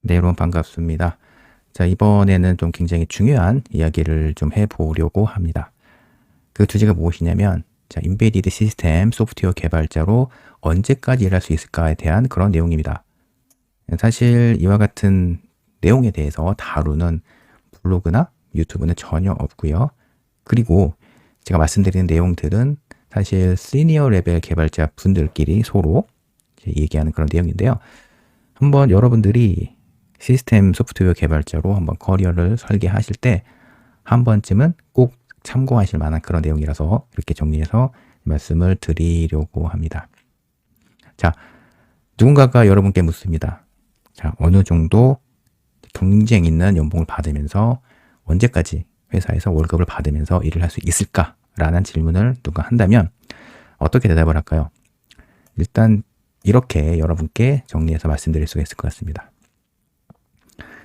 네, 여러분 반갑습니다. 자, 이번에는 좀 굉장히 중요한 이야기를 좀 해보려고 합니다. 그 주제가 무엇이냐면, 자, 인베디드 시스템 소프트웨어 개발자로 언제까지 일할 수 있을까에 대한 그런 내용입니다. 사실 이와 같은 내용에 대해서 다루는 블로그나 유튜브는 전혀 없고요. 그리고 제가 말씀드리는 내용들은 사실 시니어 레벨 개발자 분들끼리 서로 얘기하는 그런 내용인데요. 한번 여러분들이 시스템 소프트웨어 개발자로 한번 커리어를 설계하실 때 한 번쯤은 꼭 참고하실 만한 그런 내용이라서 이렇게 정리해서 말씀을 드리려고 합니다. 자, 누군가가 여러분께 묻습니다. 자, 어느 정도 경쟁 있는 연봉을 받으면서 언제까지 회사에서 월급을 받으면서 일을 할 수 있을까? 라는 질문을 누가 한다면 어떻게 대답을 할까요? 일단 이렇게 여러분께 정리해서 말씀드릴 수가 있을 것 같습니다.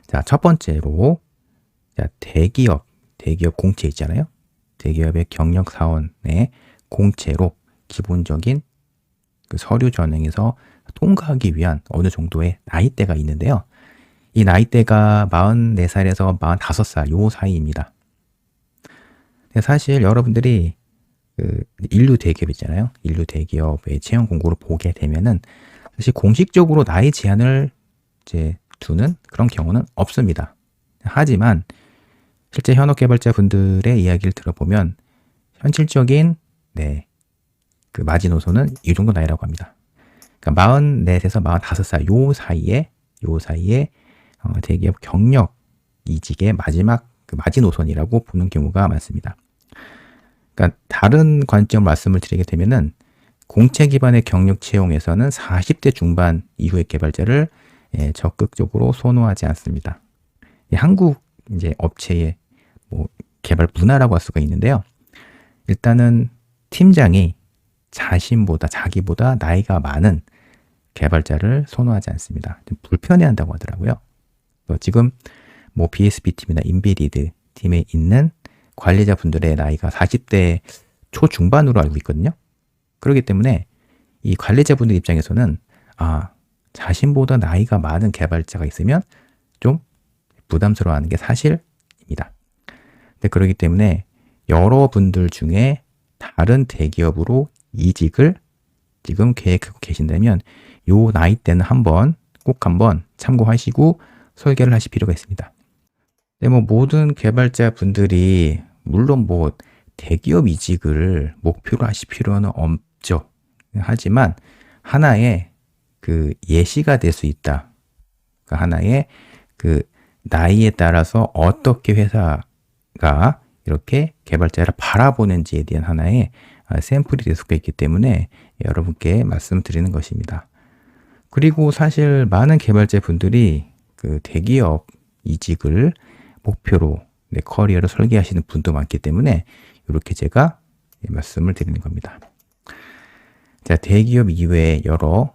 자, 첫 번째로, 자, 대기업 공채 있잖아요. 대기업의 경력 사원의 공채로 기본적인 그 서류 전형에서 통과하기 위한 어느 정도의 나이대가 있는데요. 이 나이대가 44살에서 45살 요 사이입니다. 사실 여러분들이 그 인류 대기업 있잖아요. 인류 대기업의 채용 공고를 보게 되면은 사실 공식적으로 나이 제한을 이제 두는 그런 경우는 없습니다. 하지만 실제 현업 개발자 분들의 이야기를 들어보면 현실적인 그 마지노선은 이 정도 나이라고 합니다. 그러니까 44에서 45살 요 사이에 대기업 경력 이직의 마지막 그 마지노선이라고 보는 경우가 많습니다. 그러니까 다른 관점 말씀을 드리게 되면은 공채 기반의 경력 채용에서는 40대 중반 이후의 개발자를 적극적으로 선호하지 않습니다. 한국 이제 업체의 뭐 개발 문화라고 할 수가 있는데요. 일단은 팀장이 자기보다 나이가 많은 개발자를 선호하지 않습니다. 좀 불편해한다고 하더라고요. 지금 뭐 BSP 팀이나 인베디드 팀에 있는 관리자분들의 나이가 40대 초중반으로 알고 있거든요. 그렇기 때문에 이 관리자분들 입장에서는 자신보다 나이가 많은 개발자가 있으면 좀 부담스러워하는 게 사실입니다. 그렇기 때문에 여러분들 중에 다른 대기업으로 이직을 지금 계획하고 계신다면 요 나이대는 꼭 한번 참고하시고 설계를 하실 필요가 있습니다. 모든 개발자 분들이 물론 대기업 이직을 목표로 하실 필요는 없죠. 하지만 하나의 그 예시가 될 수 있다. 그러니까 하나의 그 나이에 따라서 어떻게 회사가 이렇게 개발자를 바라보는지에 대한 하나의 샘플이 될 수가 있기 때문에 여러분께 말씀드리는 것입니다. 그리고 사실 많은 개발자 분들이 그 대기업 이직을 목표로 커리어를 설계하시는 분도 많기 때문에 이렇게 제가 말씀을 드리는 겁니다. 자, 대기업 이외에 여러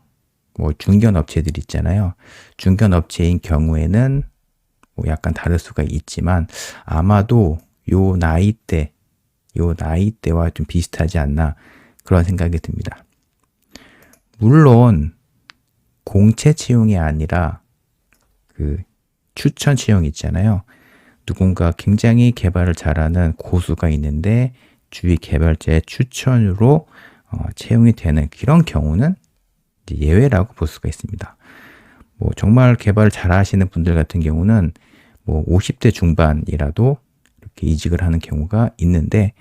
중견 업체들 있잖아요. 중견 업체인 경우에는 약간 다를 수가 있지만 아마도 요 나이대와 좀 비슷하지 않나 그런 생각이 듭니다. 물론 공채 채용이 아니라 그 추천 채용 있잖아요. 누군가 굉장히 개발을 잘하는 고수가 있는데 주위 개발자의 추천으로 채용이 되는 그런 경우는 예외라고 볼 수가 있습니다. 정말 개발을 잘하시는 분들 같은 경우는 50대 중반이라도 이렇게 이직을 하는 경우가 있는데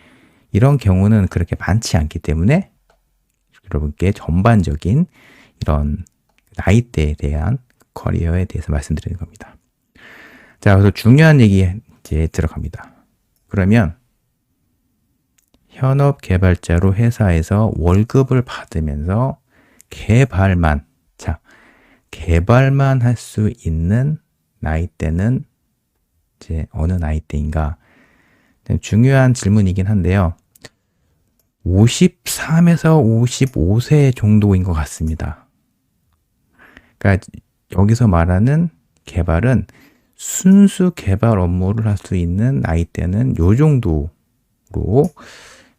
이런 경우는 그렇게 많지 않기 때문에 여러분께 전반적인 이런 나이대에 대한 커리어에 대해서 말씀드리는 겁니다. 자, 그래서 중요한 얘기 이제 들어갑니다. 그러면 현업 개발자로 회사에서 월급을 받으면서 개발만 할 수 있는 나이대는 이제 어느 나이대인가? 중요한 질문이긴 한데요. 53에서 55세 정도인 것 같습니다. 그러니까 여기서 말하는 개발은 순수 개발 업무를 할 수 있는 나이대는 요 정도로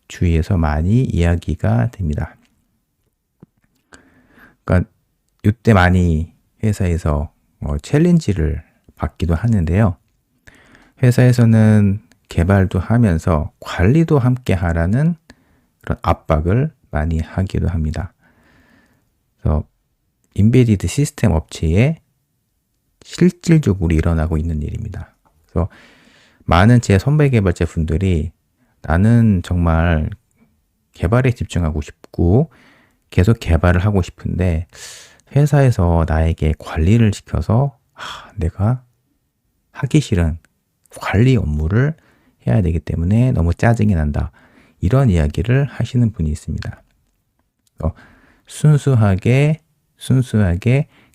주위에서 많이 이야기가 됩니다. 그러니까 이때 많이 회사에서 챌린지를 받기도 하는데요. 회사에서는 개발도 하면서 관리도 함께 하라는 그런 압박을 많이 하기도 합니다. 그래서 인베디드 시스템 업체에 실질적으로 일어나고 있는 일입니다. 그래서 많은 제 선배 개발자 분들이 나는 정말 개발에 집중하고 싶고 계속 개발을 하고 싶은데 회사에서 나에게 관리를 시켜서 내가 하기 싫은 관리 업무를 해야 되기 때문에 너무 짜증이 난다. 이런 이야기를 하시는 분이 있습니다. 순수하게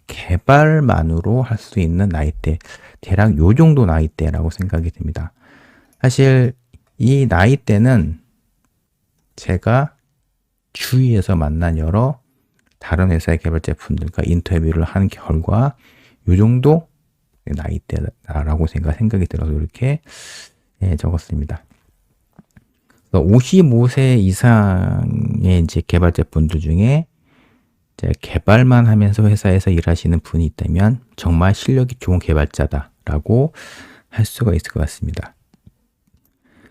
개발만으로 할 수 있는 나이대, 대략 요 정도 나이대라고 생각이 듭니다. 사실 이 나이대는 제가 주위에서 만난 여러 다른 회사의 개발자 분들과 인터뷰를 한 결과 요 정도 나이대라고 생각이 들어서 이렇게 적었습니다. 55세 이상의 이제 개발자 분들 중에 개발만 하면서 회사에서 일하시는 분이 있다면 정말 실력이 좋은 개발자다라고 할 수가 있을 것 같습니다.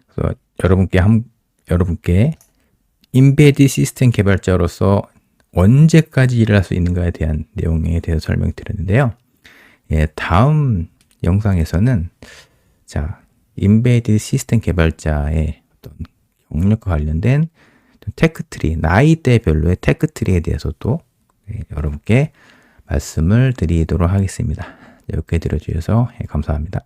그래서 여러분께 인베디드 시스템 개발자로서 언제까지 일을 할 수 있는가에 대한 내용에 대해서 설명드렸는데요. 다음 영상에서는 인베디드 시스템 개발자의 어떤 경력과 관련된 테크트리, 나이대별로의 테크트리에 대해서도 여러분께 말씀을 드리도록 하겠습니다. 여기까지 들어주셔서 감사합니다.